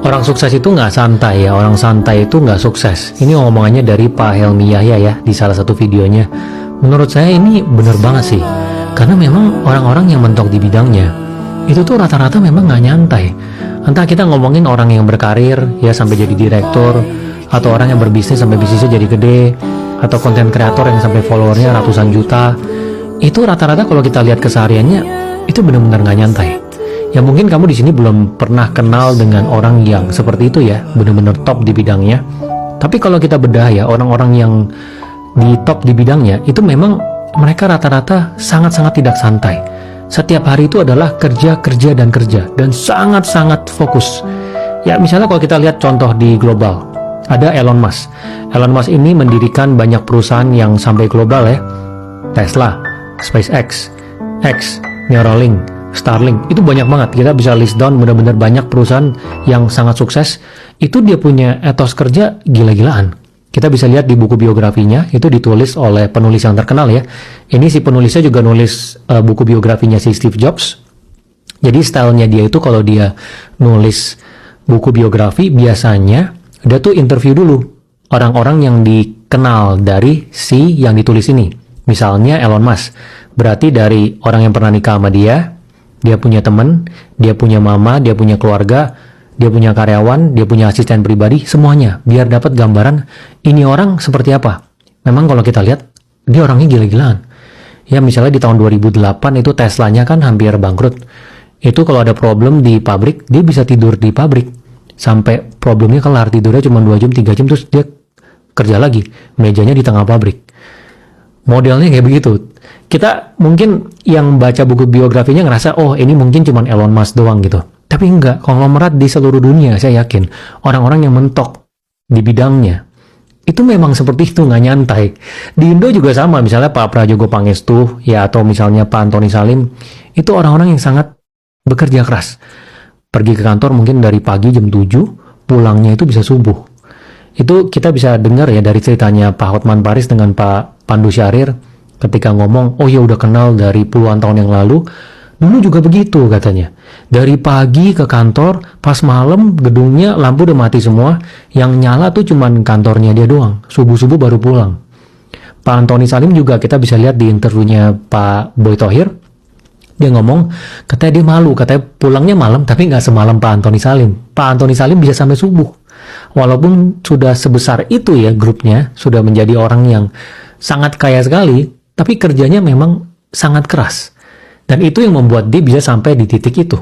Orang sukses itu nggak santai ya, orang santai itu nggak sukses. Ini omongannya dari Pak Helmi Yahya ya, di salah satu videonya. Menurut saya ini bener banget sih. Karena memang orang-orang yang mentok di bidangnya, itu tuh rata-rata memang nggak nyantai. Entah kita ngomongin orang yang berkarir, ya sampai jadi direktur, atau orang yang berbisnis sampai bisnisnya jadi gede, atau konten kreator yang sampai followernya ratusan juta. Itu rata-rata kalau kita lihat kesehariannya, itu bener-bener nggak nyantai. Ya mungkin kamu di sini belum pernah kenal dengan orang yang seperti itu ya, benar-benar top di bidangnya. Tapi kalau kita bedah ya, orang-orang yang di top di bidangnya, itu memang mereka rata-rata sangat-sangat tidak santai. Setiap hari itu adalah kerja, kerja, dan kerja, dan sangat-sangat fokus. Ya misalnya kalau kita lihat contoh di global, ada Elon Musk. Elon Musk ini mendirikan banyak perusahaan yang sampai global ya. Tesla, SpaceX, Neuralink, Starlink, itu banyak banget. Kita bisa list down benar-benar banyak perusahaan yang sangat sukses. Itu dia punya etos kerja gila-gilaan. Kita bisa lihat di buku biografinya, itu ditulis oleh penulis yang terkenal ya. Ini si penulisnya juga nulis buku biografinya si Steve Jobs. Jadi stylenya dia itu kalau dia nulis buku biografi, biasanya dia tuh interview dulu orang-orang yang dikenal dari si yang ditulis ini. Misalnya Elon Musk, berarti dari orang yang pernah nikah sama dia punya teman, dia punya mama, dia punya keluarga, dia punya karyawan, dia punya asisten pribadi, semuanya. Biar dapat gambaran, ini orang seperti apa. Memang kalau kita lihat, dia orangnya gila-gilaan. Ya misalnya di tahun 2008 itu Teslanya kan hampir bangkrut. Itu kalau ada problem di pabrik, dia bisa tidur di pabrik. Sampai problemnya kelar, tidurnya cuma 2 jam, 3 jam, terus dia kerja lagi. Mejanya di tengah pabrik. Modelnya kayak begitu. Kita mungkin yang baca buku biografinya ngerasa, oh ini mungkin cuma Elon Musk doang gitu. Tapi enggak, konglomerat di seluruh dunia saya yakin. Orang-orang yang mentok di bidangnya, itu memang seperti itu, nggak nyantai. Di Indo juga sama, misalnya Pak Prajogo Pangestu, ya atau misalnya Pak Antoni Salim, itu orang-orang yang sangat bekerja keras. Pergi ke kantor mungkin dari pagi jam 7, pulangnya itu bisa subuh. Itu kita bisa dengar ya dari ceritanya Pak Hotman Paris dengan Pak Pandu Syahrir, ketika ngomong, oh ya udah kenal dari puluhan tahun yang lalu, dulu juga begitu katanya. Dari pagi ke kantor, pas malam gedungnya lampu udah mati semua, yang nyala tuh cuman kantornya dia doang, subuh-subuh baru pulang. Pak Antoni Salim juga kita bisa lihat di interviewnya Pak Boy Thohir, dia ngomong, katanya dia malu, katanya pulangnya malam tapi nggak semalam Pak Antoni Salim. Pak Antoni Salim bisa sampai subuh. Walaupun sudah sebesar itu ya grupnya, sudah menjadi orang yang sangat kaya sekali, tapi kerjanya memang sangat keras. Dan itu yang membuat dia bisa sampai di titik itu.